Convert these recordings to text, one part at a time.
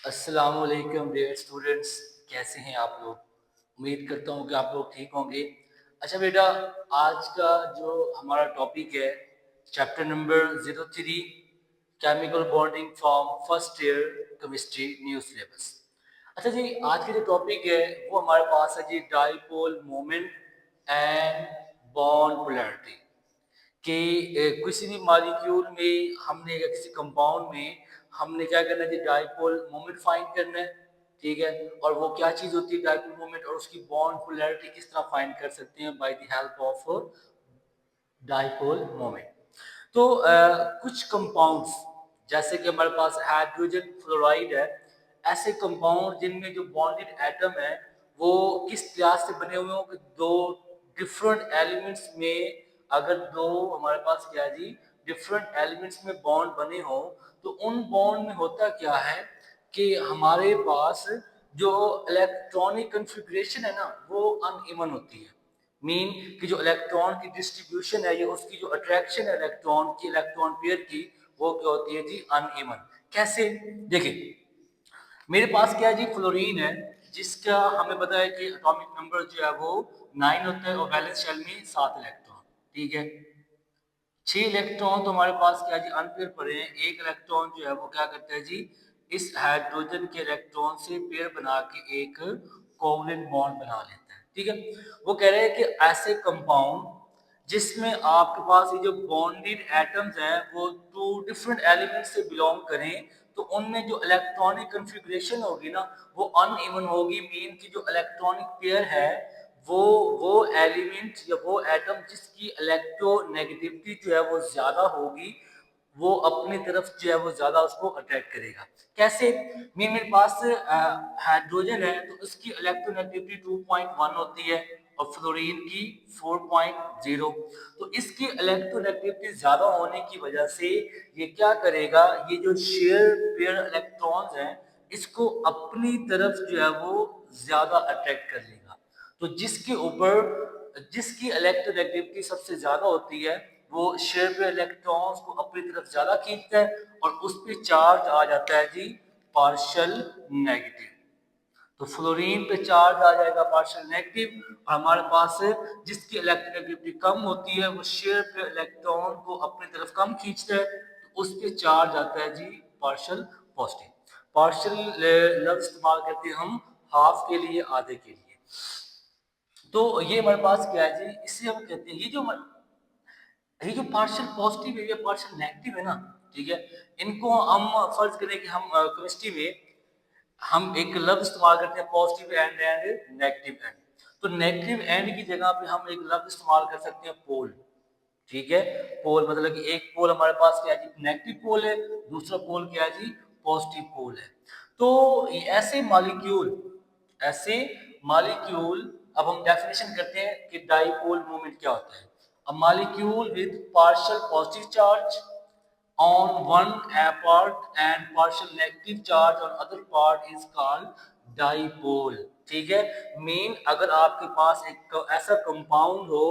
अस्सलाम वालेकुम dear students, कैसे हैं आप लोग? उम्मीद करता हूँ कि आप लोग ठीक होंगे। अच्छा बेटा, आज का जो हमारा टॉपिक है chapter number 03 chemical bonding from first year chemistry new syllabus. अच्छा जी, आज की जो टॉपिक है वो हमारे पास है जी dipole moment and bond polarity कि किसी भी मॉलिक्यूल में हमने या किसी कंपाउंड में हमने क्या करना है, डाइपोल मोमेंट फाइंड करना है। ठीक है, और वो क्या चीज होती है डाइपोल मोमेंट, और उसकी बॉन्ड पोलैरिटी किस तरह फाइंड कर सकते हैं by the help of dipole moment. तो कुछ कंपाउंड्स जैसे कि हमारे पास हाइड्रोजन फ्लोराइड है, ऐसे कंपाउंड जिनमें जो बॉन्डेड एटम है वो किस तरह से बने हुए हो कि दो डिफरेंट एलिमेंट्स में, अगर दो हमारे पास क्या है जी डिफरेंट एलिमेंट्स में बॉन्ड बने हो, तो उन बॉन्ड में होता क्या है कि हमारे पास जो इलेक्ट्रॉनिक कन्फिग्रेशन है ना वो अनइवन होती है। मीन कि जो इलेक्ट्रॉन की डिस्ट्रीब्यूशन है या उसकी जो अट्रैक्शन है इलेक्ट्रॉन की, इलेक्ट्रॉन पेयर की, वो क्या होती है जी अनइवन। कैसे? देखिए, मेरे पास क्या है जी फ्लोरीन है, जिसका हमें पता है कि एटॉमिक नंबर जो है वो 9 होता है और वैलेंस शेल में 7 इलेक्ट्रॉन। ठीक है, 6 इलेक्ट्रॉन तो हमारे पास क्या है जी अनपेयर पड़े हैं। एक इलेक्ट्रॉन जो है वो क्या करता है जी इस हाइड्रोजन के इलेक्ट्रॉन से पेयर बना के एक कोवलेंट बॉन्ड बना लेता है। ठीक है, वो कह रहे हैं कि ऐसे कंपाउंड जिसमें आपके पास ये जो बॉन्डेड एटम्स हैं वो टू डिफरेंट एलिमेंट से बिलोंग करें, तो उनमें जो इलेक्ट्रॉनिक कन्फिग्रेशन होगी ना वो अनइवन होगी। मीन की जो इलेक्ट्रॉनिक पेयर है वो वो एलिमेंट या वो एटम जिसकी इलेक्ट्रोनेगेटिविटी जो है वो ज्यादा होगी, वो अपनी तरफ जो है वो ज्यादा उसको अट्रैक्ट करेगा। कैसे? मेरे पास हाइड्रोजन है तो उसकी इलेक्ट्रोनेगेटिविटी 2.1 होती है और फ्लोरीन की 4.0। तो इसकी इलेक्ट्रोनेगेटिविटी ज्यादा होने की वजह से ये क्या करेगा, ये जो शेयर पेयर इलेक्ट्रॉन्स हैं इसको अपनी तरफ जो है वो ज्यादा अट्रैक्ट कर लेगा। तो जिसके ऊपर जिसकी इलेक्ट्रोनेगेटिविटी सबसे ज्यादा होती है वो शेयर पेयर इलेक्ट्रॉन्स को अपनी तरफ ज्यादा खींचता है और उस पर चार्ज आ जाता है जी पार्शियल नेगेटिव। तो फ्लोरीन पे चार्ज आ जाएगा पार्शियल नेगेटिव, और हमारे पास जिसकी इलेक्ट्रोनेगेटिविटी कम होती है वो शेयर पे इलेक्ट्रॉन को अपनी तरफ कम खींचता है, तो उस पे चार्ज आता है जी पार्शियल पॉजिटिव। पार्शियल लफ्ज इस्तेमाल करते हैं हम हाफ के लिए, आधे के लिए। तो ये हमारे पास क्या है जी, इससे हम कहते हैं ये जो पार्शियल पॉजिटिव है या पार्शियल नेगेटिव है ना, ठीक है, इनको हम फर्ज करें कि हम केमिस्ट्री में हम एक लफ्ज इस्तेमाल करते हैं positive and and negative and. तो नेगेटिव एंड की जगह पे हम एक लफ्ज इस्तेमाल कर सकते हैं पोल। ठीक है, पोल मतलब कि एक पोल हमारे पास क्या है जी नेगेटिव पोल है, दूसरा पोल क्या है जी पॉजिटिव पोल है। तो ऐसे मॉलिक्यूल अब हम डेफिनेशन करते हैं कि डाइपोल मोमेंट क्या होता है। A molecule with partial positive charge on one part and partial negative charge on other part is called dipole। ठीक है, मीन अगर आपके पास एक ऐसा कंपाउंड हो,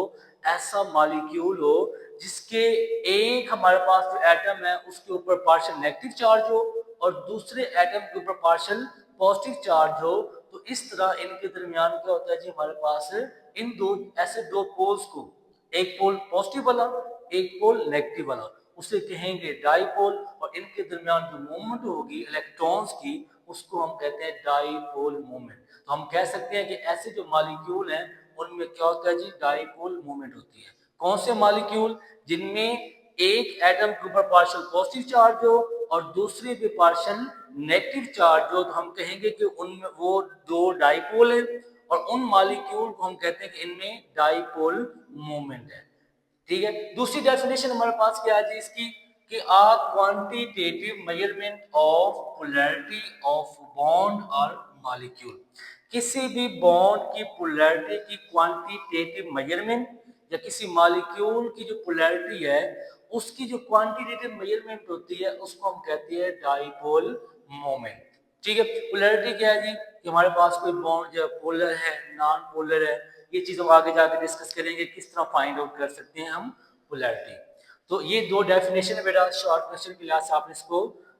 ऐसा मॉलिक्यूल हो जिसके एक हमारे पास जो एटम है उसके ऊपर पार्शियल नेगेटिव चार्ज हो और दूसरे एटम के ऊपर पार्शियल पॉजिटिव चार्ज हो, तो इस तरह इनके दरमियान क्या होता है जी हमारे पास इन दो ऐसे दो पोल्स को, एक पोल पॉजिटिव वाला एक पोल नेगेटिव वाला, उसे कहेंगे डाइपोल। और इनके दरमियान जो मूवमेंट होगी इलेक्ट्रॉन्स की उसको हम कहते हैं डाइपोल मूवमेंट। तो हम कह सकते हैं कि ऐसे जो मॉलिक्यूल हैं उनमें क्या होता है जी डाइपोल मूवमेंट होती है। कौन से मॉलिक्यूल? जिनमें एक एटम के ऊपर पार्शियल पॉजिटिव चार्ज हो और दूसरे पे पार्शियल नेगेटिव चार्ज हो, तो हम कहेंगे कि उनमें वो दो डाइपोल है और उन मॉलिक्यूल को हम कहते हैं कि इनमें डाइपोल मूवमेंट है। ठीक है, दूसरी डेफिनेशन हमारे पास क्या है जी इसकी कि आ quantitative measurement of polarity of bond और मॉलिक्यूल। किसी भी बॉन्ड की पोलैरिटी की क्वांटिटेटिव मेजरमेंट या किसी मॉलिक्यूल की जो पोलैरिटी है उसकी जो क्वांटिटेटिव मेजरमेंट होती है उसको हम कहते हैं डाइपोल मोमेंट। ठीक है, पोलैरिटी क्या है जी कि हमारे पास कोई बॉन्ड जो पोलर है नॉन पोलर है, ये चीज हम आगे जाकर डिस्कस करेंगे किस तरह फाइंड आउट कर सकते हैं हम पोलैरिटी। तो ये दो डेफिनेशन है बेटा, शॉर्ट क्वेश्चन के लिहाज से आपने इसको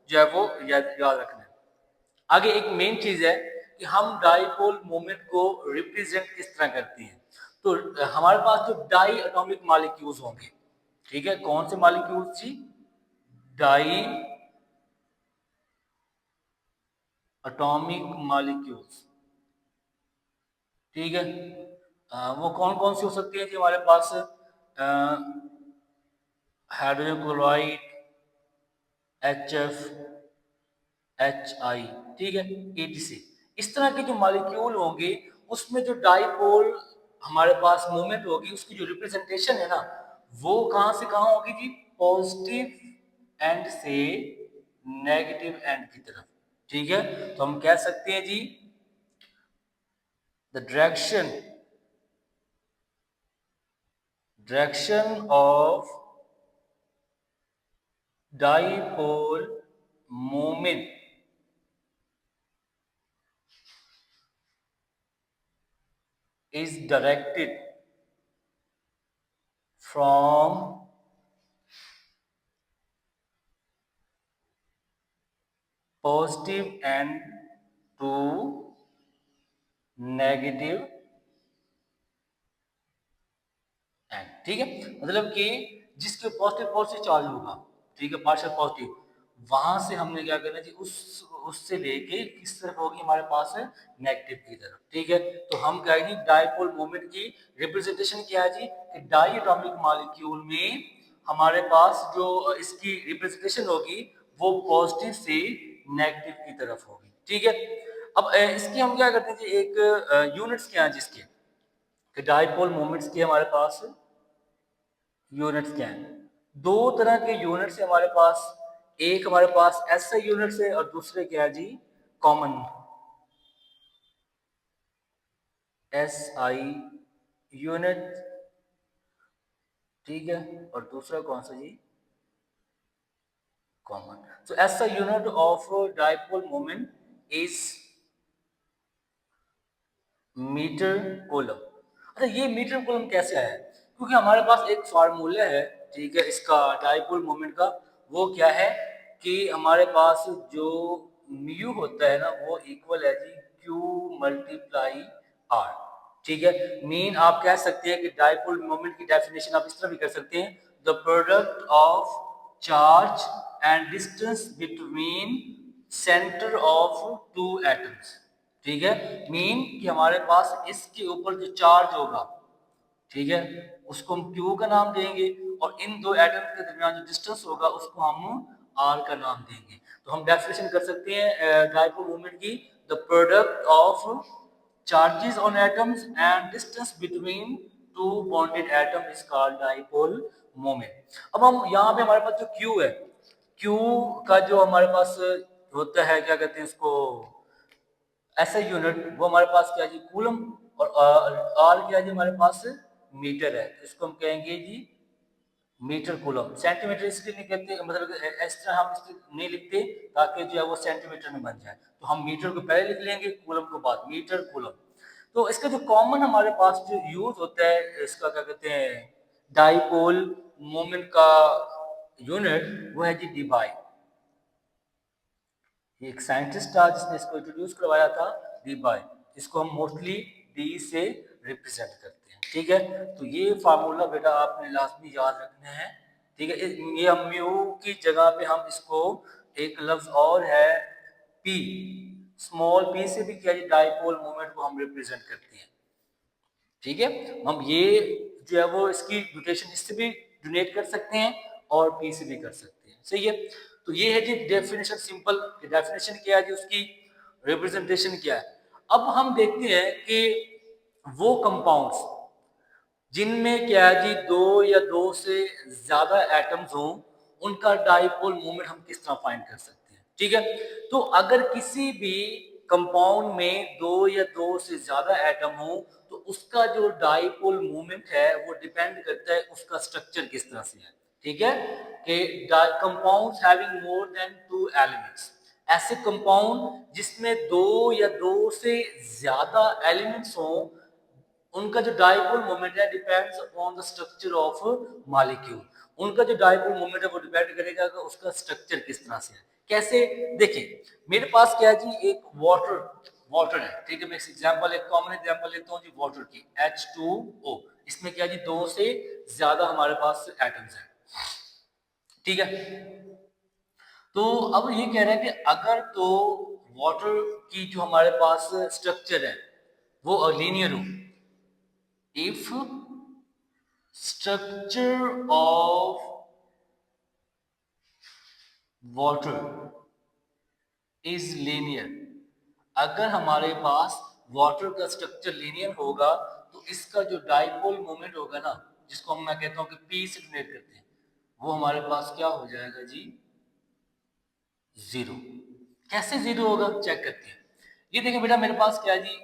जो है वो याद रखना है। आगे एक मेन चीज है कि हम डाइपोल मोमेंट को रिप्रेजेंट किस तरह करते हैं। तो हमारे पास जो डाई एटॉमिक मॉलिक्यूल्स होंगे, ठीक है, कौन से मॉलिक्यूल्स जी? डाई एटॉमिक मॉलिक्यूल्स, ठीक है। वो कौन कौन सी हो सकती है जी हमारे पास? हाइड्रोजन क्लोराइड, HF, HI, ठीक है, ETC। इस तरह के जो मॉलिक्यूल होंगे उसमें जो डाइपोल हमारे पास मोमेंट होगी, उसकी जो रिप्रेजेंटेशन है ना, वो कहां से कहां होगी जी? पॉजिटिव एंड से नेगेटिव एंड की तरफ, ठीक है। तो हम कह सकते हैं जी the direction of dipole moment is directed from positive end to negative end, ठीक है। मतलब कि जिसके पॉजिटिव पॉजिटिव चार्ज होगा, ठीक है, पार्शियल पॉजिटिव, वहां से हमने क्या करना चाहिए, उससे लेके किस तरफ होगी हमारे पास है? नेगेटिव की तरफ, ठीक है। तो हम कहेंगे डाइपोल मोमेंट की रिप्रेजेंटेशन क्या है जी? कि डाई एटॉमिक मॉलिक्यूल में हमारे पास जो इसकी रिप्रेजेंटेशन होगी वो पॉजिटिव से नेगेटिव की तरफ होगी, ठीक है। अब इसकी हम क्या करते हैं जी, एक यूनिट्स क्या है जिसके कि डाइपोल मोमेंट्स की हमारे पास यूनिट्स क्या हैं? दो तरह के यूनिट्स है हमारे पास। एक हमारे पास एसआई यूनिट्स है और दूसरे क्या है जी? कॉमन एसआई यूनिट, ठीक है, और दूसरा कौन सा जी? Common. So SI unit of dipole moment is metre coulomb. अच्छा, ये मीटर कूलम कैसे आया है? क्योंकि हमारे पास एक फार्मूला है, ठीक है, इसका डाइपोल मोमेंट का। वो क्या है कि हमारे पास जो म्यू होता है ना, वो इक्वल है जी क्यू मल्टीप्लाई आर, ठीक है। मीन आप कह सकते हैं कि डाइपोल मोमेंट की डेफिनेशन आप इस तरह भी कर सकते हैं, the product of charge and distance between centre of two atoms, ठीक है। मीन कि हमारे पास इसके ऊपर जो चार्ज होगा, ठीक है, उसको हम Q का नाम देंगे, और इन दो एटम के दरमियान जो डिस्टेंस होगा उसको हम R का नाम देंगे। तो हम डेफिनेशन कर सकते हैं डाइपोल मोमेंट की, the product of charges on atoms and distance between two bonded atom is called dipole moment. अब हम यहाँ पे हमारे पास जो Q है, Q का जो हमारे पास होता है, क्या कहते हैं इसको, ऐसा यूनिट, वो हमारे पास क्या है जी? कूलम। और आर क्या है जी? हमारे पास मीटर है, तो इसको हम कहेंगे जी मीटर कूलम। सेंटीमीटर इसलिए नहीं कहते, मतलब इस तरह हम इसलिए नहीं लिखते ताकि जो है वो सेंटीमीटर में बन जाए, तो हम मीटर को पहले लिख लेंगे, कूलम को बाद, मीटर कूलम। तो इसका जो कॉमन हमारे पास जो यूज होता है इसका, क्या कहते हैं, डाइपोल मोमेंट का यूनिट, वो है जी डीबाई। एक साइंटिस्ट था जिसने इसको इंट्रोड्यूस करवाया था, डी बाय। इसको हम मोस्टली डी से रिप्रेजेंट करते हैं, ठीक है। तो ये फार्मूला बेटा आपने लाजमी याद रखना है, ठीक है। ये म्यू की जगह पे हम इसको एक लफ्ज और है पी, स्मॉल पी से भी क्या डाइपोल मोमेंट को हम रिप्रेजेंट करते हैं, ठीक है। हम ये जो है वो इसकी नोटेशन इससे भी डोनेट कर सकते हैं और पी से भी कर सकते हैं, सही है। तो ये है जी डेफिनेशन, सिंपल डेफिनेशन क्या है जी उसकी, रिप्रेजेंटेशन क्या है। अब हम देखते हैं कि वो कंपाउंड्स जिनमें क्या है जी दो या दो से ज्यादा एटम्स हों, उनका डाइपोल मोमेंट हम किस तरह फाइंड कर सकते हैं, ठीक है। तो अगर किसी भी कंपाउंड में दो या दो से ज्यादा एटम हो, तो उसका जो डाइपोल मोमेंट है वो डिपेंड करता है उसका स्ट्रक्चर किस तरह से है, ठीक है। कि compounds having more than two elements, ऐसे कंपाउंड जिसमें दो या दो से ज्यादा एलिमेंट्स हों, उनका जो डाइपोल मोमेंट है depends upon the structure of molecule. उनका जो डाइपोल मोमेंट है वो डिपेंड करेगा कि उसका स्ट्रक्चर किस तरह से है, कैसे? देखिए मेरे पास क्या है जी, एक वाटर है, ठीक है। मैं एग्जांपल, एक कॉमन एग्जांपल लेता हूँ जी वाटर की, H2O। इसमें क्या है जी, 2 से ज्यादा हमारे पास एटम्स हैं, ठीक है। तो अब ये कह रहे हैं कि अगर तो वाटर की जो हमारे पास स्ट्रक्चर है वो लीनियर हो, if structure of water is linear, अगर हमारे पास वाटर का स्ट्रक्चर लीनियर होगा तो इसका जो डाइपोल मोमेंट होगा ना, जिसको मैं कहता हूं कि पी से डिनोट करते हैं, वो हमारे पास क्या हो जाएगा जी, जीरो। कैसे जीरो होगा, चेक करते हैं। ये देखिए बेटा, मेरे पास क्या है जी,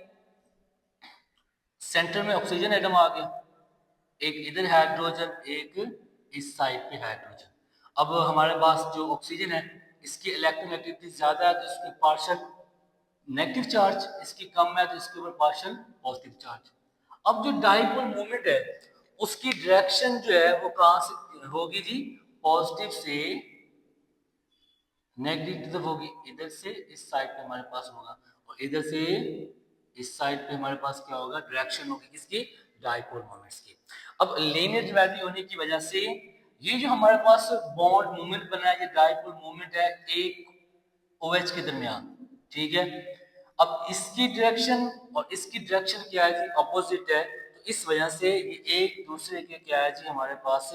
सेंटर में ऑक्सीजन एटम आ गया, एक इधर हाइड्रोजन, एक इस साइड पे हाइड्रोजन। अब हमारे पास जो ऑक्सीजन है, इसकी इलेक्ट्रोनेगेटिविटी ज्यादा है तो इसके पार्शियल नेगेटिव चार्ज, इसकी कम है तो इसके ऊपर पार्शियल पॉजिटिव चार्ज। अब जो डाइपोल मोमेंट है उसकी डायरेक्शन जो है वो कहां से होगी जी, पॉजिटिव से नेगेटिव की तरफ होगी। इधर से इस साइड पे हमारे पास होगा और इधर से इस साइड पे हमारे पास क्या होगा, डायरेक्शन होगी किसकी, डाइपोल मोमेंट्स की। अब लीनियर ज्योमेट्री होने की वजह से ये जो हमारे पास बॉन्ड मूवमेंट बना है, ये डाइपोल मूवमेंट है एक OH के दरमियान, ठीक है। अब इसकी डायरेक्शन और इसकी डायरेक्शन क्या है जी, अपोजिट है, तो इस वजह से ये एक दूसरे के क्या है जी, हमारे पास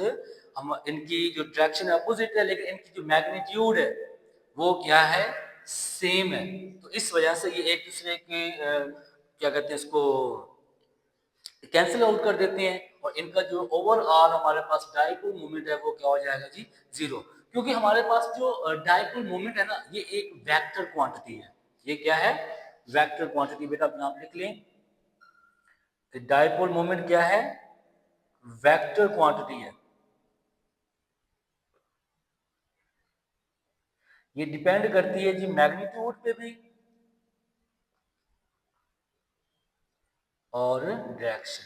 हम इनकी जो डायरेक्शन अपोजिट है लेकिन इनकी जो मैग्नीट्यूड है वो क्या है, सेम है। तो इस वजह से ये एक दूसरे के क्या कहते हैं इसको, कैंसिल आउट कर देते हैं और इनका जो ओवरऑल हमारे पास डाइपोल मोमेंट है वो क्या हो जाएगा जी, जीरो। क्योंकि हमारे पास जो डाइपोल मोमेंट है ना, ये एक वेक्टर क्वांटिटी है। ये क्या है, वेक्टर क्वांटिटी। बेटा अपने आप लिख लें, डाइपोल मोमेंट क्या है, वेक्टर क्वांटिटी है। ये डिपेंड करती है जी मैग्नीट्यूड पे भी और डायरेक्शन,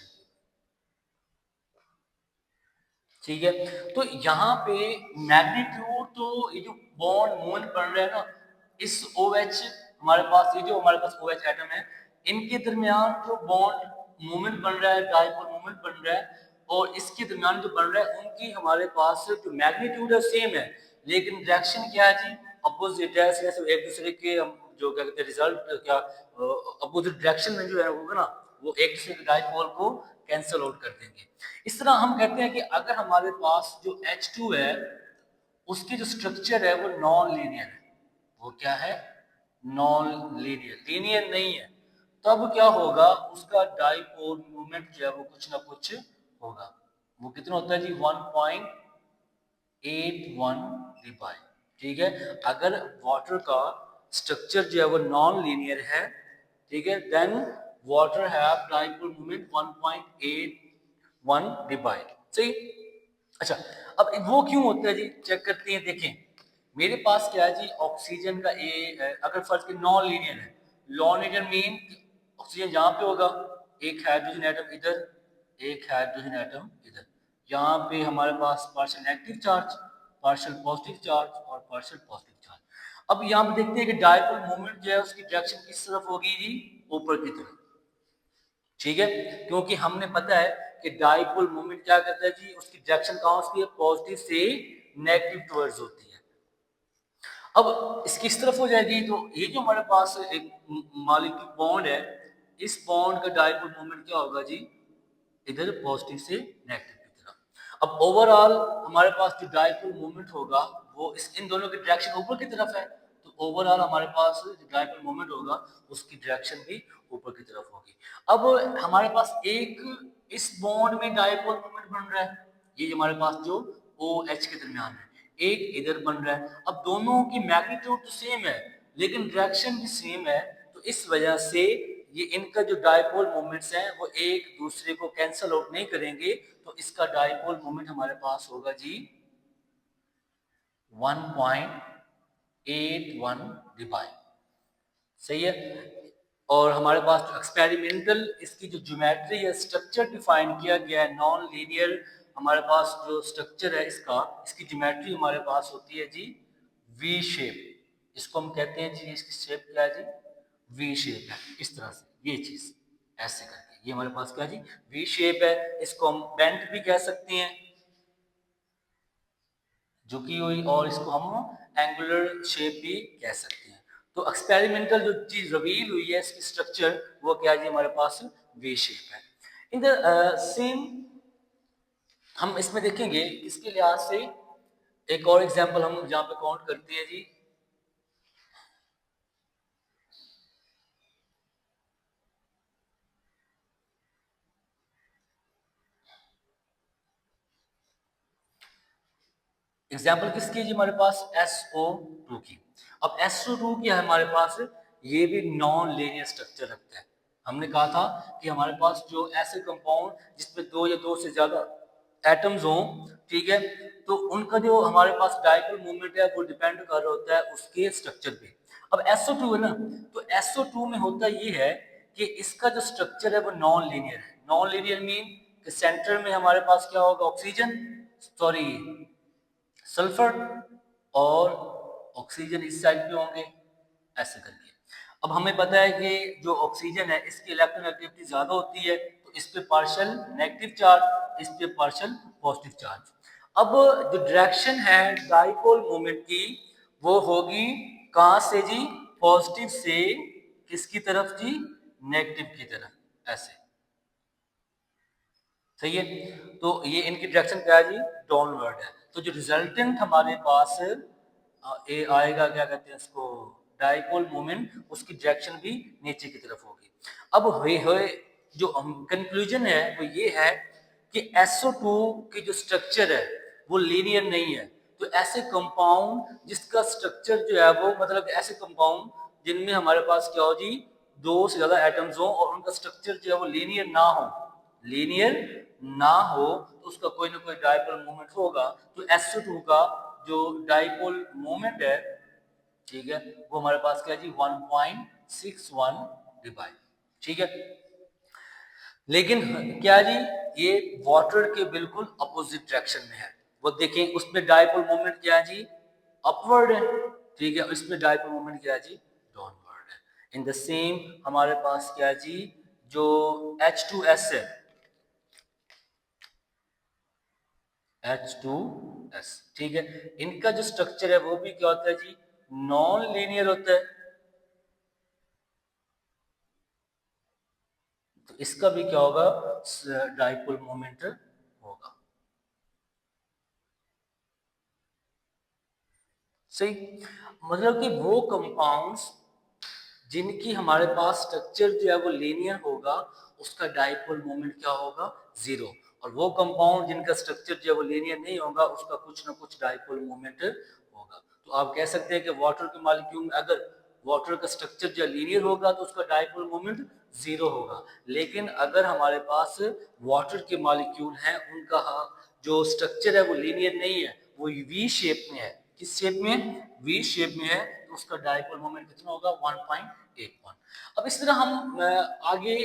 ठीक है। तो यहाँ पे मैग्नीट्यूड, तो ये जो बॉन्ड मूवमेंट बन रहा है ना, इस OH हमारे पास, ये जो हमारे पास OH एटम है, इनके दरमियान जो बॉन्ड मूवमेंट बन रहा है, डाइपोल मूवमेंट बन रहा है, और इसके दरमियान जो बन रहा है, उनकी हमारे पास जो मैग्नीट्यूड है सेम है, लेकिन डायरेक्शन क्या है जी, अपोजिट है। सिर्फ एक दूसरे के हम जो क्या कहते हैं रिजल्ट क्या, अपोजिट डायरेक्शन में जो है होगा ना, वो एक दूसरे के डाइपोल को कैंसल आउट कर देंगे। इस तरह हम कहते हैं कि अगर हमारे पास जो H2 है उसकी जो स्ट्रक्चर है वो नॉन लीनियर है, वो क्या है, नॉन लीनियर, लीनियर नहीं है, तब क्या होगा, उसका डाइपोल मोमेंट जो है वो कुछ ना कुछ होगा। वो कितना होता है जी, 1.81 डिवाइड, ठीक है। अगर वाटर का स्ट्रक्चर जो है वो नॉन लीनियर है, ठीक है, then water have dipole moment 1.81 divide, सही। अच्छा, अब वो क्यों होता है जी, चेक करते हैं। देखें मेरे पास क्या है जी, ऑक्सीजन का अगर फर्ज के नॉन लीनियर है, नॉन लीनियर मीन ऑक्सीजन यहाँ पे होगा, एक हाइड्रोजन एटम इधर, एक हाइड्रोजन एटम इधर, यहाँ पे हमारे पास partial negative charge, partial positive charge और पार्शियल पॉजिटिव चार्ज। अब यहाँ पे देखते हैं कि डाइपोल मोमेंट जो है उसकी डायरेक्शन किस तरफ होगी जी, ऊपर की तरफ, ठीक है। क्योंकि हमने पता है कि डाइपोल मोमेंट क्या करता है जी, उसकी डायरेक्शन कहां होती है, पॉजिटिव से नेगेटिव टुवर्ड्स होती है। अब इसकी इस तरफ हो जाएगी, तो ये जो हमारे पास एक मॉलिक्यूल बॉन्ड है, इस बॉन्ड का डाइपोल मोमेंट क्या होगा जी, इधर पॉजिटिव से नेगेटिव की तरफ। अब ओवरऑल हमारे पास जो डाइपोल मोमेंट होगा वो इस इन दोनों की डायरेक्शन ऊपर की तरफ है, तो ओवरऑल हमारे पास जो डाइपोल मोमेंट होगा उसकी डायरेक्शन भी ऊपर की तरफ होगी। अब हमारे पास एक इस बॉन्ड में डाइपोल मोमेंट बन रहा है, ये हमारे पास जो OH के दरमियान है, एक इधर बन रहा है। अब दोनों की मैग्नीट्यूड तो सेम है लेकिन डायरेक्शन भी सेम है, तो इस वजह से ये इनका जो डाइपोल मोमेंट्स हैं वो एक दूसरे को कैंसल आउट नहीं करेंगे, तो इसका डाइपोल मोमेंट हमारे पास होगा जी 1.81 डिवाइड, सही है। और हमारे पास जो एक्सपेरिमेंटल इसकी जो ज्योमेट्री है, स्ट्रक्चर डिफाइन किया गया है नॉन लीनियर, हमारे पास जो स्ट्रक्चर है इसका, इसकी ज्योमेट्री हमारे पास होती है जी वी शेप, इसको हम कहते हैं जी, इसकी शेप क्या है जी, वी शेप है। इस तरह से ये चीज ऐसे करके, ये हमारे पास क्या है जी, वी शेप है। इसको हम बेंट भी कह सकते हैं, झुकी हुई, और इसको हम एंगुलर शेप भी कह सकते हैं। तो एक्सपेरिमेंटल जो चीज रिवील हुई है इसकी स्ट्रक्चर, वो क्या है जी, हमारे पास वी शेप है। इन द सेम हम इसमें देखेंगे इसके लिहाज से एक और एग्जांपल हम जहां पे काउंट करते हैं जी। एग्जाम्पल किसकी है जी, हमारे पास SO2 की। अब SO2 की है हमारे पास, ये भी नॉन लीनियर स्ट्रक्चर रखता है। हमने कहा था कि हमारे पास जो ऐसे कंपाउंड जिसमें दो या दो से ज्यादा एटम्स हों, ठीक है, तो उनका जो हमारे पास डायपोल मोमेंट है वो डिपेंड कर रहा होता है उसके स्ट्रक्चर पे। अब SO2 है ना, तो SO2 में होता ये है कि इसका जो स्ट्रक्चर है वो नॉन लीनियर है। नॉन लीनियर मीन कि सेंटर में हमारे पास क्या होगा, ऑक्सीजन, सॉरी सल्फर, और ऑक्सीजन इस साइड पे होंगे, ऐसे करके। अब हमें पता है कि जो ऑक्सीजन है इसकी इलेक्ट्रोनेगेटिविटी ज्यादा होती है, तो इस पे पार्शियल नेगेटिव चार्ज, इस पे पार्शियल पॉजिटिव चार्ज। अब जो डायरेक्शन है डाइपोल मोमेंट की, वो होगी कहां से जी, पॉजिटिव से किसकी तरफ जी, नेगेटिव की तरफ, ऐसे। सही है, तो ये इनकी डायरेक्शन क्या है जी, डाउनवर्ड है। तो जो रिजल्टेंट हमारे पास ये आएगा, क्या कहते हैं इसको, डाइपोल मोमेंट, उसकी डायरेक्शन भी नीचे की तरफ होगी। अब हुए जो कंक्लूजन है वो ये है कि SO2 की जो स्ट्रक्चर है वो लीनियर नहीं है। तो ऐसे कंपाउंड जिसका स्ट्रक्चर जो है वो, मतलब ऐसे कंपाउंड जिनमें हमारे पास क्या हो जी, दो से ज्यादा एटम्स हो और उनका स्ट्रक्चर जो है वो लीनियर ना हो, लीनियर ना हो, तो उसका कोई ना कोई डाइपोल मोमेंट होगा। तो SO2 का जो डाइपोल मोमेंट है, ठीक है, वो हमारे पास क्या है जी, 1.61 डिवाइड, ठीक है। लेकिन क्या जी, ये वाटर के बिल्कुल अपोजिट डायरेक्शन में है। वो देखें उसमें डाइपोल मोमेंट क्या है जी, अपवर्ड है, ठीक है, इसमें डाइपोल मोमेंट क्या है जी, डाउनवर्ड है। इन द सेम हमारे पास क्या है जी, जो H2S है, H2S, ठीक है, इनका जो स्ट्रक्चर है वो भी क्या होता है जी, नॉन लीनियर होता है। तो इसका भी क्या होगा, डाइपोल मोमेंट होगा। सही, मतलब कि वो कंपाउंड्स जिनकी हमारे पास स्ट्रक्चर जो है वो लीनियर होगा, उसका डाइपोल मोमेंट क्या होगा, जीरो। और वो कंपाउंड जिनका स्ट्रक्चर जो है वो लीनियर नहीं होगा, उसका कुछ ना कुछ डाइपोल मोमेंट होगा। तो आप कह सकते हैं कि वाटर के मॉलिक्यूल में अगर वाटर का स्ट्रक्चर जो लीनियर होगा तो उसका डाइपोल मोमेंट जीरो होगा। लेकिन अगर हमारे पास वाटर के मॉलिक्यूल हैं, उनका जो स्ट्रक्चर है वो लीनियर नहीं है, वो वी शेप में है। किस शेप में, वी शेप में है, तो उसका डाइपोल मोमेंट कितना होगा, 1.81। अब इस तरह हम आगे,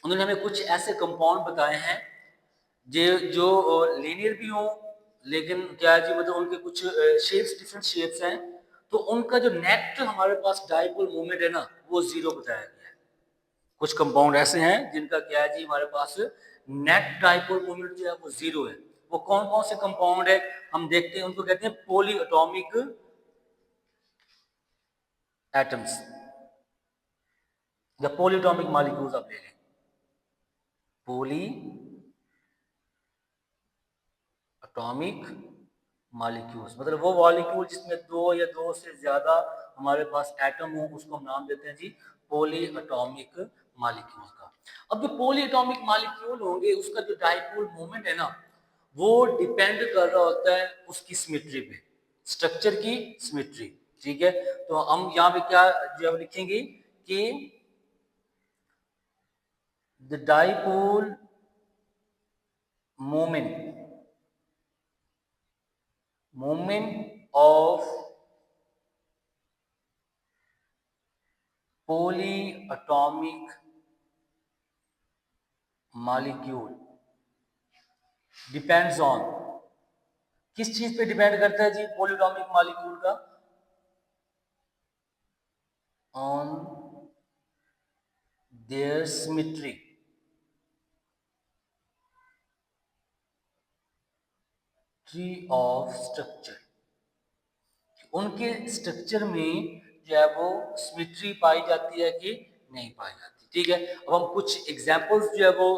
उन्होंने हमें कुछ ऐसे कंपाउंड बताए हैं जो जो लीनियर भी हो, लेकिन क्या है जी, मतलब उनके कुछ शेप्स, डिफरेंट शेप्स हैं, तो उनका जो नेट हमारे पास डाइपोल मोमेंट है ना, वो जीरो बताया गया है। कुछ कंपाउंड ऐसे हैं जिनका क्या है जी, हमारे पास नेट डाइपोल मोमेंट जो है वो जीरो है। वो कौन कौन से कंपाउंड है, हम देखते हैं, उनको कहते हैं पॉली एटॉमिक एटम्स या पॉलीटॉमिक मॉलिक्यूल्स आप ले लें। पॉली एटॉमिक मॉलिक्यूल्स मतलब वो मॉलिक्यूल जिसमें दो या दो से ज्यादा हमारे पास एटम हो, उसको हम नाम देते हैं जी पॉली एटॉमिक मॉलिक्यूल का। अब जो पॉली एटॉमिक मॉलिक्यूल होंगे, उसका जो डाइपोल मोमेंट है ना, वो डिपेंड कर रहा होता है उसकी सिमेट्री पे, स्ट्रक्चर की सिमेट्री, ठीक है। तो हम यहाँ पे क्या जो लिखेंगे कि the dipole moment of polyatomic molecule depends on, किस चीज पे डिपेंड करता है जी पॉलीटॉमिक मॉलिक्यूल का, on their symmetry tree of structure, उनके स्ट्रक्चर में जो है वो सिमेट्री पाई जाती है कि नहीं पाई जाती। ठीक है, अब हम कुछ एग्जांपल्स जो है वो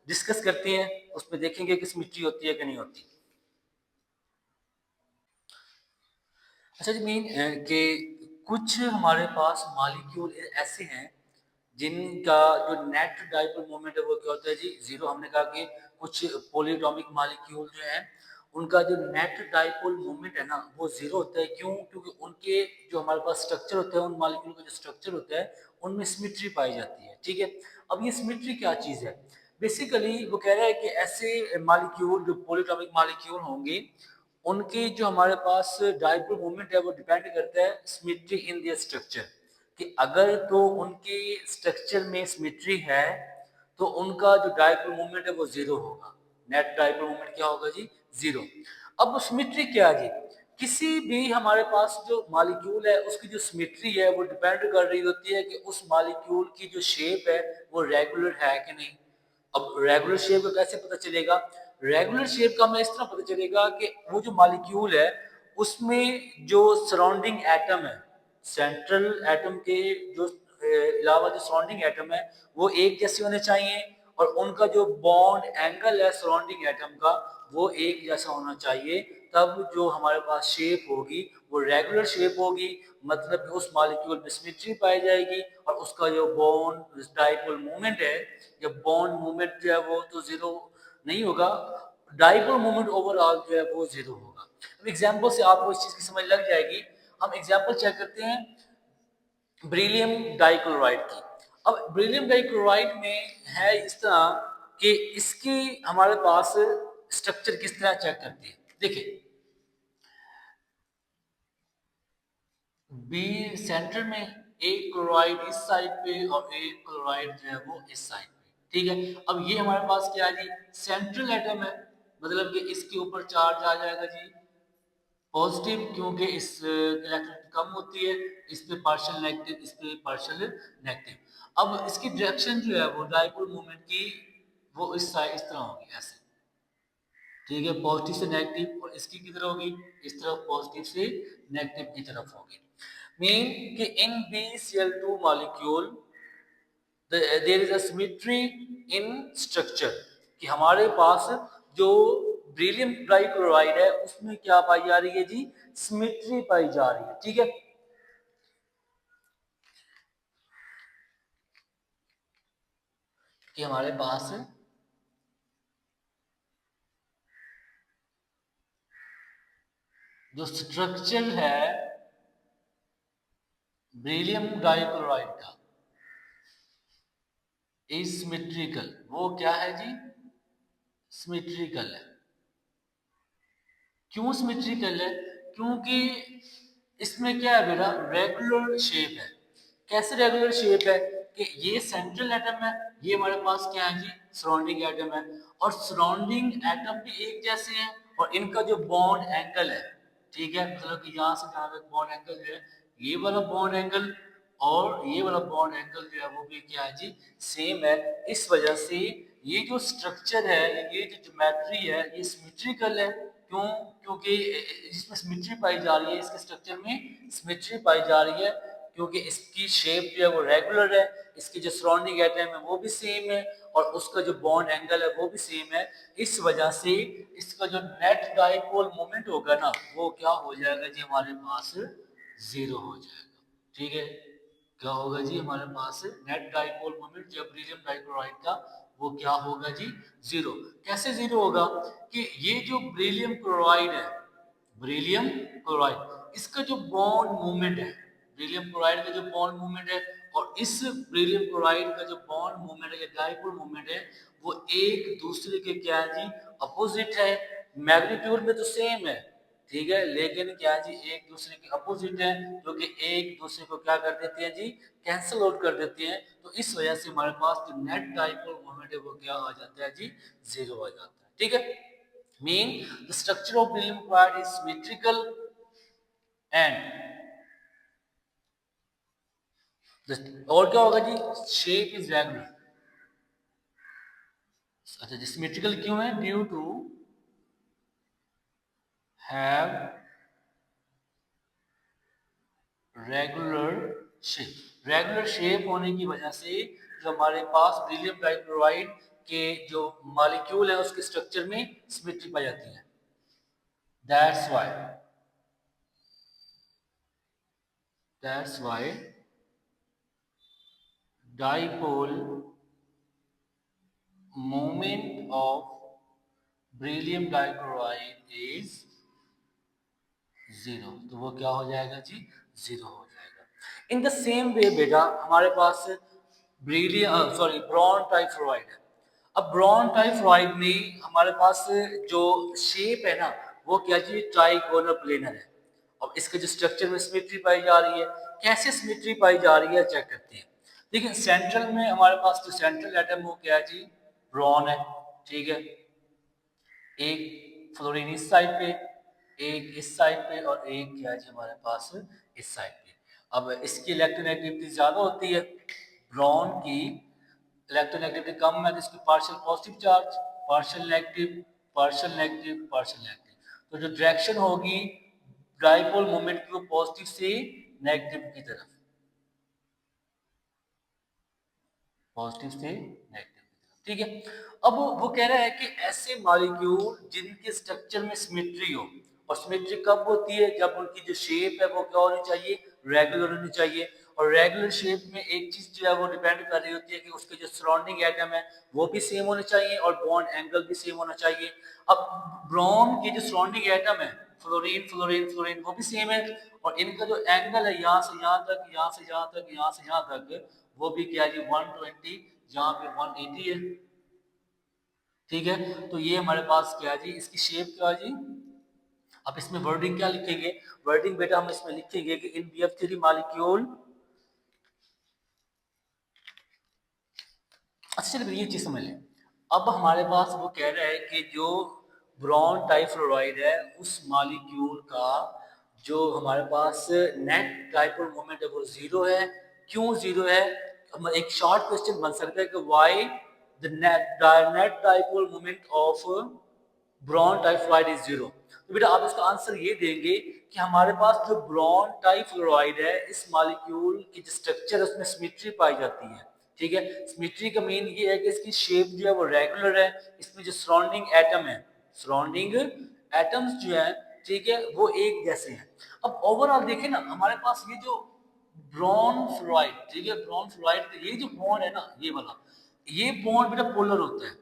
डिस्कस करते हैं, उसमें देखेंगे कि सिमेट्री होती है कि नहीं होती। अच्छा जी, मीन कि कुछ हमारे पास मॉलिक्यूल ऐसे हैं जिनका जो नेट डाइपोल मोमेंट है वो क्या होता है जी, जीरो। हमने कहा कि कुछ पॉलीएटॉमिक मॉलिक्यूल जो है उनका जो नेट डाइपोल मोमेंट है ना वो जीरो होता है। क्यों? क्योंकि उनके जो हमारे पास स्ट्रक्चर होता है, उन मॉलिक्यूल का जो स्ट्रक्चर होता है उनमें सिमेट्री पाई जाती है। ठीक है, अब ये सिमेट्री क्या चीज है? बेसिकली वो कह रहा है कि ऐसे मॉलिक्यूल जो पॉलीएटॉमिक मॉलिक्यूल होंगे उनकी जो हमारे पास डाइपोल मोमेंट है वो डिपेंड करता है सिमेट्री इन दियर स्ट्रक्चर। कि अगर तो उनके स्ट्रक्चर में सिमेट्री है तो उनका जो डाइपोल मोमेंट है वो जीरो होगा। नेट डाइपोल मोमेंट क्या होगा जी? जीरो। अब सिमेट्री क्या है जी? किसी भी हमारे पास जो मॉलिक्यूल है उसकी जो सिमेट्री है वो डिपेंड कर रही होती है कि उस मॉलिक्यूल की जो शेप है वो रेगुलर है कि नहीं। अब रेगुलर शेप का कैसे पता चलेगा? रेगुलर शेप का हमें इस तरह पता चलेगा कि वो जो मॉलिक्यूल है उसमें जो सराउंडिंग एटम है, सेंट्रल एटम के जो अलावा जो सराउंडिंग एटम है वो एक जैसे होने चाहिए, और उनका जो बॉन्ड एंगल है सराउंडिंग एटम का वो एक जैसा होना चाहिए। तब जो हमारे पास शेप होगी वो रेगुलर शेप होगी, मतलब कि उस मॉलिक्यूल में सिमेट्री पाई जाएगी और उसका जो बॉन्ड डाइपोल मोमेंट है या बॉन्ड मोमेंट जो है वो तो जीरो नहीं होगा, डाइपोल मोमेंट ओवरऑल जो है वो जीरो होगा। अब एग्जांपल से आपको इस चीज की समझ लग जाएगी। हम एग्जांपल चेक करते हैं ब्रिलियम डाइक्लोराइड की। अब ब्रिलियम डाइक्लोराइड में है इस तरह कि इसकी हमारे पास स्ट्रक्चर किस तरह चेक करते हैं। देखिए, बी सेंटर में एक क्लोराइड इस साइड पे और एक क्लोराइड जो है वो इस साइड पे। ठीक है, अब ये हमारे पास क्या है जी? सेंट्रल एटम है, मतलब कि इसके ऊपर चार्ज आ जाएगा जी पॉजिटिव, क्योंकि इस इलेक्ट्रिक कम होती है, इस पे पार्शियल नेगेटिव, इस पे पार्शियल नेगेटिव। अब इसकी डायरेक्शन जो है वो डाइपोल मोमेंट की वो इस साइड इस तरह होगी, ऐसे। ठीक है, पॉजिटिव से नेगेटिव, और इसकी किधर होगी? इस तरफ पॉजिटिव से नेगेटिव की तरफ होगी। मीन कि in BCl2 molecule there is a symmetry in structure, कि हमारे पास जो बेरिलियम ट्राइक्लोराइड है उसमें क्या पाई जा रही है जी? सिमेट्री पाई जा रही है। ठीक है, कि हमारे पास जो स्ट्रक्चर है बेरिलियम डाइक्लोराइड का इज सिमेट्रिकल। वो क्या है जी? सिमेट्रिकल है। क्यों सिमेट्रिकल है? क्योंकि इसमें क्या है बेटा? रेगुलर शेप है। कैसे रेगुलर शेप है? कि ये सेंट्रल एटम है, ये हमारे पास क्या है जी? सराउंडिंग एटम है, और सराउंडिंग एटम भी एक जैसे हैं, और इनका जो बॉन्ड एंगल है, ठीक है, मतलब कि यहाँ से जहाँ तक बॉन्ड एंगल जो है, ये वाला बॉन्ड एंगल और ये वाला बॉन्ड एंगल जो है वो भी क्या है जी? सेम है। इस वजह से ये जो स्ट्रक्चर है, ये जो ज्योमेट्री है, ये सिमेट्रिकल है। क्यों? क्योंकि इसमें सिमेट्री पाई जा रही है, इसके स्ट्रक्चर में सिमेट्री पाई जा रही है, क्योंकि इसकी शेप जो है वो रेगुलर है, इसकी जो सराउंडिंग एटम है वो भी सेम है, और उसका जो बॉन्ड एंगल है वो भी सेम है। इस वजह से इसका जो नेट डाइपोल मोमेंट होगा ना वो क्या हो जाएगा जी? हमारे पास जीरो हो जाएगा। ठीक है, क्या होगा जी? हमारे पास नेट डाइपोल मोमेंट जब बेरिलियम डाइक्लोराइड का वो क्या होगा जी? जीरो। कैसे जीरो होगा? कि ये जो बेरिलियम क्लोराइड है, बेरिलियम क्लोराइड, इसका जो बॉन्ड मूवमेंट है, बेरिलियम क्लोराइड का जो बॉन्ड मूवमेंट है और इस बेरिलियम क्लोराइड का जो बॉन्ड मूवमेंट है या डाइपोल मूवमेंट है वो एक दूसरे के क्या है जी? अपोजिट है। मैग्नीट्यूड में तो सेम है, ठीक है, लेकिन क्या है जी? एक दूसरे के अपोजिट है, जो कि एक दूसरे को क्या कर देते हैं जी? कैंसिल आउट कर देते हैं। तो इस वजह से हमारे पास जो नेट डाइपोल मोमेंट है वो क्या आ जाता है जी? जीरो आ जाता है। ठीक है, mean the structure of beryllium chloride is symmetrical and और क्या होगा जी, शेप इज रेगुलर। अच्छा जी, सिमेट्रिकल क्यों है? Due to have regular shape. Regular shape होने की वजह से जो हमारे पास बेरिलियम डाइक्लोराइड के जो मॉलिक्यूल है उसके स्ट्रक्चर में सिमेट्री पाई जाती है। That's why dipole moment of beryllium dichloride is zero. तो वो क्या हो जाएगा जी? जीरो हो जाएगा। इन द सेम वे बेटा हमारे पास ब्रिलियम सॉरी ब्रॉन ट्राइफ्लोराइड है। अब ब्रॉन ट्राइफ्लोराइड में हमारे पास जो शेप है ना वो क्या जी? ट्राइगोनल प्लेनर है। अब इसके जो स्ट्रक्चर में सिमेट्री पाई जा रही है, कैसे सिमेट्री पाई जा रही है चेक करते हैं। देखिए सेंट्रल में हमारे पास जो सेंट्रल एटम वो क्या है जी? ब्रॉन है। ठीक है, एक फ्लोरीन इस साइड पे, एक इस साइड पे और एक क्या है जी हमारे पास इस साइड पे। अब इसकी इलेक्ट्रोनेगेटिविटी ज्यादा होती है, ब्रॉन की इलेक्ट्रोनेगेटिविटी कम है तो इसकी partial positive charge, partial negative, partial negative, partial negative. तो जो डायरेक्शन होगी डाइपोल मोमेंट की वो पॉजिटिव से नेगेटिव की तरफ, पॉजिटिव से नेगेटिव। ठीक है, अब वो कह रहा है कि ऐसे मॉलिक्यूल जिनके स्ट्रक्चर में सिमेट्री हो, और सिमेट्री कब होती है? जब उनकी जो शेप है वो क्या होनी चाहिए? रेगुलर होनी चाहिए। और रेगुलर शेप में एक चीज जो है वो डिपेंड कर रही होती है कि उसके जो सराउंडिंग एटम है वो भी सेम होने चाहिए और बॉन्ड एंगल भी सेम होना चाहिए। अब ब्रोम के जो सराउंडिंग एटम है, फ्लोरीन फ्लोरीन फ्लोरीन, वो भी सेम है। और इनका जो एंगल है यहाँ से यहाँ तक, यहाँ से यहाँ तक, यहाँ से यहाँ तक, वो भी क्या है जी? 120, जहाँ पे 180 है। ठीक है, तो ये हमारे पास क्या है जी? इसकी शेप क्या है जी? अब इसमें वर्डिंग क्या लिखेंगे? वर्डिंग बेटा हम इसमें लिखेंगे कि इन BF3 मॉलिक्यूल। अच्छा चलिए ये चीज समझ लें। अब हमारे पास वो कह रहा है कि जो ब्रॉन टाइफ्लोराइड है उस मॉलिक्यूल का जो हमारे पास नेट डाइपोल मोमेंट है वो जीरो है। क्यों जीरो है? हम एक शॉर्ट क्वेश्चन बन सकता है कि why the net dipole moment of boron trifluoride is zero. तो बेटा आप इसका आंसर ये देंगे कि हमारे पास जो ब्रॉन टाइफ्लोराइड है इस मॉलिक्यूल की जो स्ट्रक्चर है उसमें सिमेट्री पाई जाती है। ठीक है, सिमेट्री का मीन ये है कि इसकी शेप जो है वो रेगुलर है। इसमें जो सराउंडिंग एटम है, सराउंडिंग एटम्स जो है, ठीक है, वो एक जैसे हैं। अब ओवरऑल देखें ना हमारे पास ये जो ब्रॉन फ्लोराइड, ठीक है, ब्रॉन फ्लोराइड का ये जो बॉन्ड है ना, ये वाला, ये बॉन्ड बेटा पोलर होता है।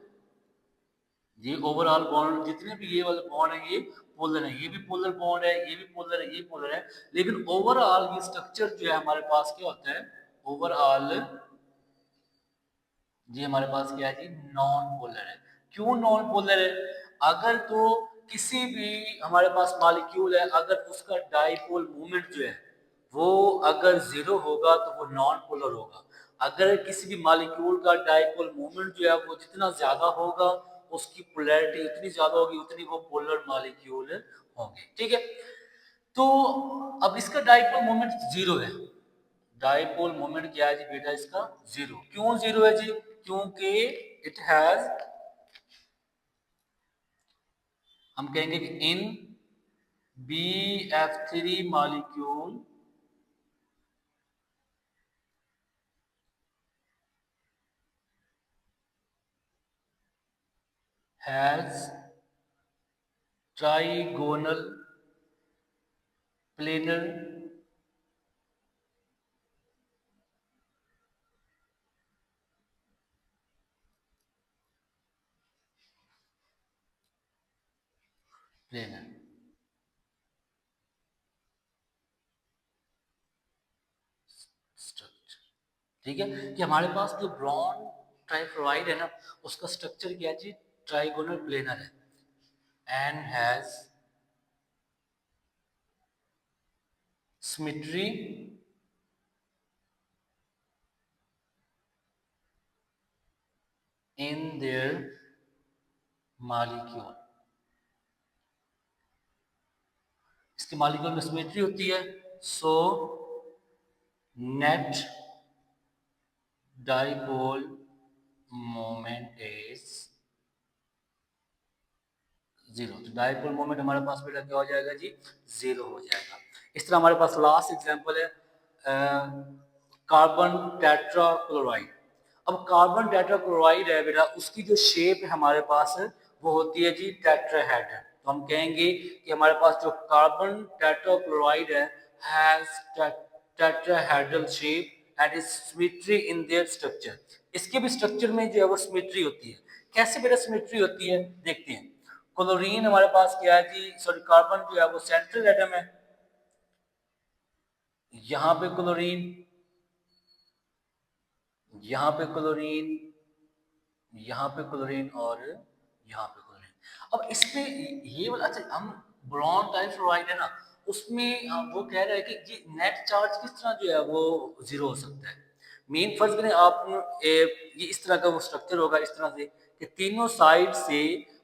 ये ओवरऑल बॉन्ड जितने भी ये वाले बॉन्ड है ये पोलर है। ये भी पोलर बॉन्ड है, ये भी पोलर है, ये पोलर है। लेकिन ओवरऑल ये स्ट्रक्चर जो है हमारे पास क्या होता है? ओवरऑल ये हमारे पास क्या है जी? नॉन पोलर है। क्यों नॉन पोलर है? अगर तो किसी भी हमारे पास मॉलिक्यूल है, अगर उसका डाइपोल मोमेंट जो है वो अगर जीरो होगा तो वो नॉन पोलर होगा। अगर किसी भी मॉलिक्यूल का डाइपोल मोमेंट जो है वो जितना ज्यादा होगा उसकी पोलैरिटी उतनी ज्यादा होगी, उतनी वो पोलर मॉलिक्यूल होंगे। ठीक है, तो अब इसका डाइपोल मोमेंट जीरो है। डाइपोल मोमेंट क्या है जी बेटा? इसका जीरो। क्यों जीरो है जी? क्योंकि इट हैज, हम कहेंगे कि इन BF3 molecule has trigonal planar planar structure. ठीक है, कि हमारे पास जो ब्रॉन ट्राइफ्लोराइड है ना उसका स्ट्रक्चर क्या है जी? ट्राइगोनल प्लेनर है and has symmetry in their molecule। इसके मॉलिक्यूल में सिमेट्री होती है। So net dipole moment is zero. तो डाइपोल मोमेंट हमारे पास बेटा क्या हो जाएगा जी, जीरो हो जाएगा। इस तरह हमारे पास लास्ट एग्जांपल है कार्बन टेट्राक्लोराइड। अब कार्बन टेट्राक्लोराइड है बेटा, उसकी जो शेप है हमारे पास वो होती है जी टेट्राहेड्रल। तो हम कहेंगे कि हमारे पास जो carbon tetrachloride has tetrahedral shape and is symmetry in their structure. इसके भी स्ट्रक्चर में जो है वो सिमेट्री होती है। कैसे बेटा सिमेट्री होती है देखते हैं। क्लोरीन हमारे पास क्या है जी, सॉरी कार्बन जो है वो सेंट्रल एटम है, यहां पे क्लोरीन, यहां पे क्लोरीन, यहाँ पे क्लोरीन और यहाँ पे क्लोरीन। अब इसमें ये वाला अच्छा, हम ब्रॉन टाइप फ्लोराइड है ना, उसमें वो कह रहा है कि ये नेट चार्ज किस तरह जो है वो जीरो हो सकता है। मेन फर्ज करें आप ये इस तरह का वो स्ट्रक्चर होगा इस तरह से कि तीनों साइड से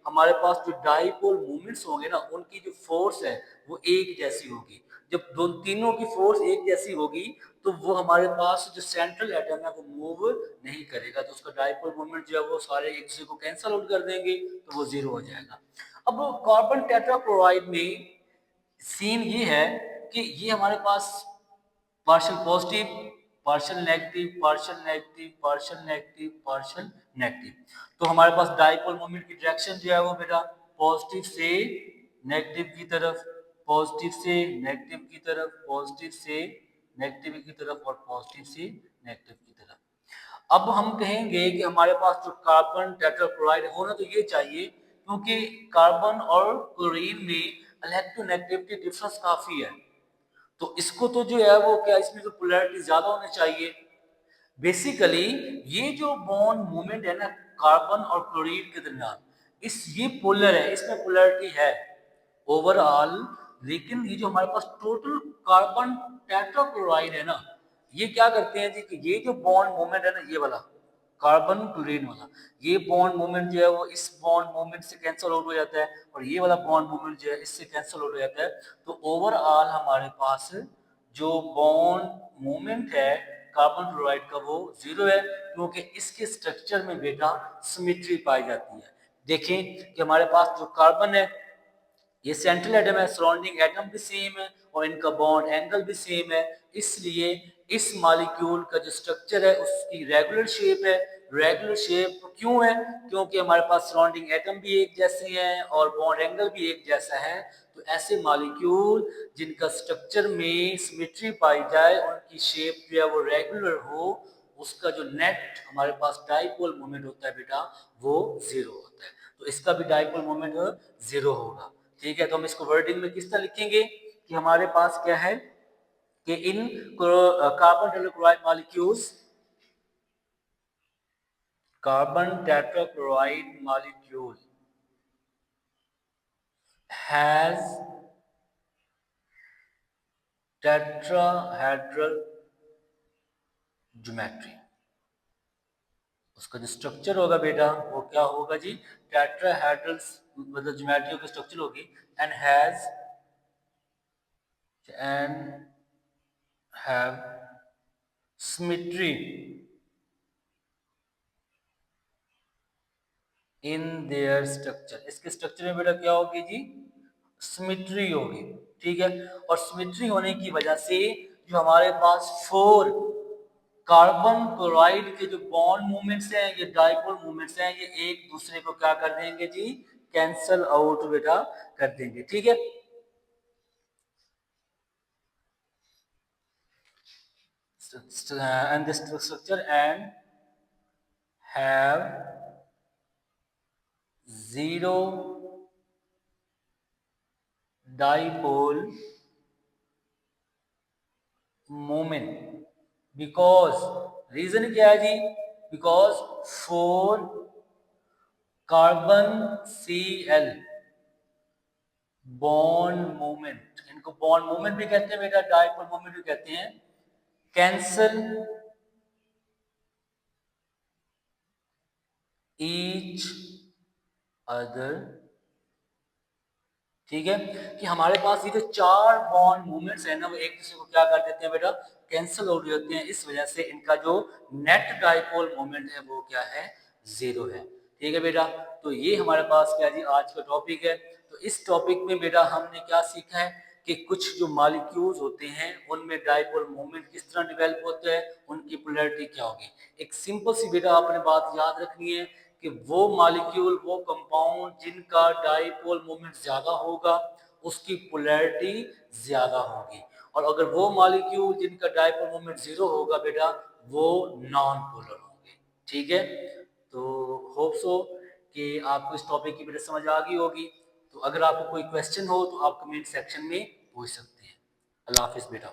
हमारे पास जो डाइपोल मूवमेंट्स होंगे ना, उनकी जो फोर्स है वो एक जैसी होगी। जब दोनों तीनों की फोर्स एक जैसी होगी तो वो हमारे पास जो सेंट्रल एटम है वो मूव नहीं करेगा, तो उसका डाइपोल मोमेंट जो है वो सारे एक दूसरे को कैंसल आउट कर देंगे, तो वो जीरो हो जाएगा। अब कार्बन टेट्राक्लोराइड में सीन ये है कि ये हमारे पास partial positive, partial negative, partial negative, partial negative, partial negative. तो हमारे पास डाइपोल मोमेंट की डायरेक्शन जो है वो बेटा पॉजिटिव से नेगेटिव की तरफ, पॉजिटिव से नेगेटिव की तरफ, पॉजिटिव से नेगेटिव की तरफ और पॉजिटिव से नेगेटिव की तरफ। अब हम कहेंगे कि हमारे पास जो कार्बन टेट्राक्लोराइड होना तो ये चाहिए, क्योंकि कार्बन और क्लोरीन में इलेक्ट्रोनेगेटिविटी डिफरेंस काफी है, तो इसको तो जो है वो क्या इसमें तो पोलैरिटी ज्यादा होनी चाहिए। बेसिकली ये जो बॉन्ड मूवमेंट है ना कार्बन और क्लोरीन के दरमियान, इस ये पोलर है, इसमें पोलैरिटी है ओवरऑल। लेकिन ये जो हमारे पास टोटल कार्बन टेट्राक्लोराइड है ना, ये क्या करते हैं जी कि ये जो बॉन्ड मूवमेंट है ना, ये वाला कार्बन क्लोरीन वाला, ये बॉन्ड मूवमेंट जो है वो इस बॉन्ड मूवमेंट से कैंसिल आउट हो जाता है और ये वाला बॉन्ड मूवमेंट जो है इससे कैंसिल आउट हो जाता है। तो ओवरऑल हमारे पास जो बॉन्ड मूवमेंट है कार्बन क्लोराइड का वो जीरो है, क्योंकि इसके स्ट्रक्चर में बेटा सिमेट्री पाई जाती है। देखें कि हमारे पास जो कार्बन है ये सेंट्रल एटम है, सराउंडिंग एटम भी सेम है और इनका बॉन्ड एंगल भी सेम है, इसलिए इस मॉलिक्यूल का जो स्ट्रक्चर है उसकी रेगुलर शेप है। रेगुलर शेप क्यों है? क्योंकि हमारे पास सराउंडिंग एटम भी एक जैसे हैं और बॉन्ड एंगल भी एक जैसा है। तो ऐसे मॉलिक्यूल जिनका स्ट्रक्चर में सिमेट्री पाई जाए, उनकी शेप जो है वो रेगुलर हो, उसका जो नेट हमारे पास डाइपोल मोमेंट होता है बेटा वो जीरो होता है। तो इसका भी डाइपोल मोमेंट जीरो होगा। ठीक है, तो हम इसको वर्डिंग में किस तरह लिखेंगे कि हमारे पास क्या है कि इन carbon tetrachloride molecules, carbon tetrachloride molecule has tetrahedral geometry. उसका जो स्ट्रक्चर होगा बेटा वो क्या होगा जी, टेट्राहेड्रल मतलब ज्योमेट्री का स्ट्रक्चर होगी and have symmetry in their structure. इसके स्ट्रक्चर में बेटा क्या होगी जी, सिमेट्री होगी। ठीक है, और सिमेट्री होने की वजह से जो हमारे पास फोर कार्बन क्लोराइड के जो बॉन्ड मूवमेंट्स हैं, ये डाइपोल मूवमेंट्स हैं, ये एक दूसरे को क्या कर देंगे जी, कैंसल आउट बेटा कर देंगे। ठीक है, and this structure and have zero dipole moment because reason क्या है जी, because four carbon C L bond movement, इनको बॉन्ड मूवमेंट भी कहते हैं बेटा, डाइपोल मूवमेंट भी कहते हैं, कैंसल ईच अदर। ठीक है, कि हमारे पास ये जो चार बॉन्ड मूवमेंट्स है ना वो एक दूसरे को क्या कर देते हैं बेटा, कैंसिल हो रहे होते हैं, इस वजह से इनका जो नेट डाइपोल मोमेंट है वो क्या है, जीरो है। ठीक है बेटा, तो ये हमारे पास क्या जी आज का टॉपिक है। तो इस टॉपिक में बेटा हमने क्या सीखा है कि कुछ जो मॉलिक्यूल्स होते हैं उनमें डाइपोल मोमेंट किस तरह डेवलप होता है, उनकी पोलैरिटी क्या होगी। एक सिंपल सी बेटा आपने बात याद रखनी है कि वो मॉलिक्यूल, वो कंपाउंड जिनका डाइपोल मोमेंट ज्यादा होगा उसकी पोलैरिटी ज्यादा होगी, और अगर वो मॉलिक्यूल जिनका डाइपोल मोमेंट जीरो होगा बेटा वो नॉन पोलर होंगे। ठीक है, तो होप सो कि आपको इस टॉपिक की बेटा समझ आ गई होगी। तो अगर आपको कोई क्वेश्चन हो तो आप कमेंट सेक्शन में पूछ सकते हैं। अल्लाह हाफिज बेटा।